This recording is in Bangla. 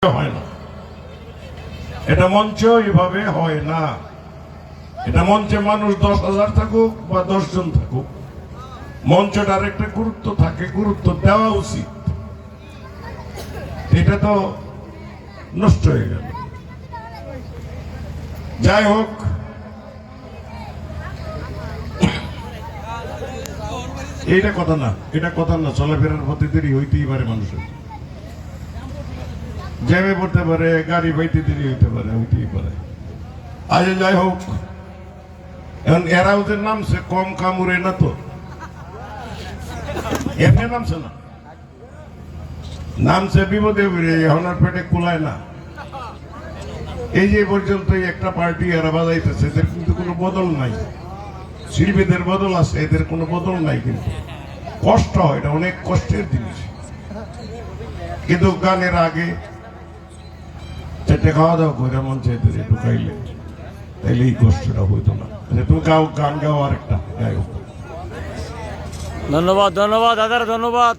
হয় না, এটা মঞ্চ এইভাবে হয় না। এটা মঞ্চে মানুষ 10,000 থাকুক বা 10 জন থাকুক, মঞ্চটার একটা গুরুত্ব থাকে, গুরুত্ব দেওয়া উচিত। এটা তো নষ্ট হয়ে গেল। যাই হোক, এটা কথা না, এটা কথা না। চলাফেরার পথে দেরি হইতেই পারে, মানুষের জ্যামে পড়তে পারে, গাড়ি পাইতে দেরি হইতে পারে, হইতেই পারে। আজ যাই হোক, এখন এরাও যে নামছে কম কামড়ে না, তো এমনি নামছে না, নামছে বিপদে বেড়ে, এখন আর পেটে কুলায় না। এই যে পর্যন্ত একটা পার্টি এরা বাজাইতেছে, এদের কিন্তু কোনো বদল নাই। শিল্পীদের বদল আছে, এদের কোনো বদল নাই। কিন্তু কষ্ট হয়, এটা অনেক কষ্টের জিনিস। কিন্তু গানের আগে চারটে খাওয়া দাওয়া করে মঞ্চে ঢুকাইলে তাইলে এই কষ্টটা হইতো না। তুমি গাও, গান গাও, আর একটা গায়ক। ধন্যবাদ, ধন্যবাদ দাদার, ধন্যবাদ।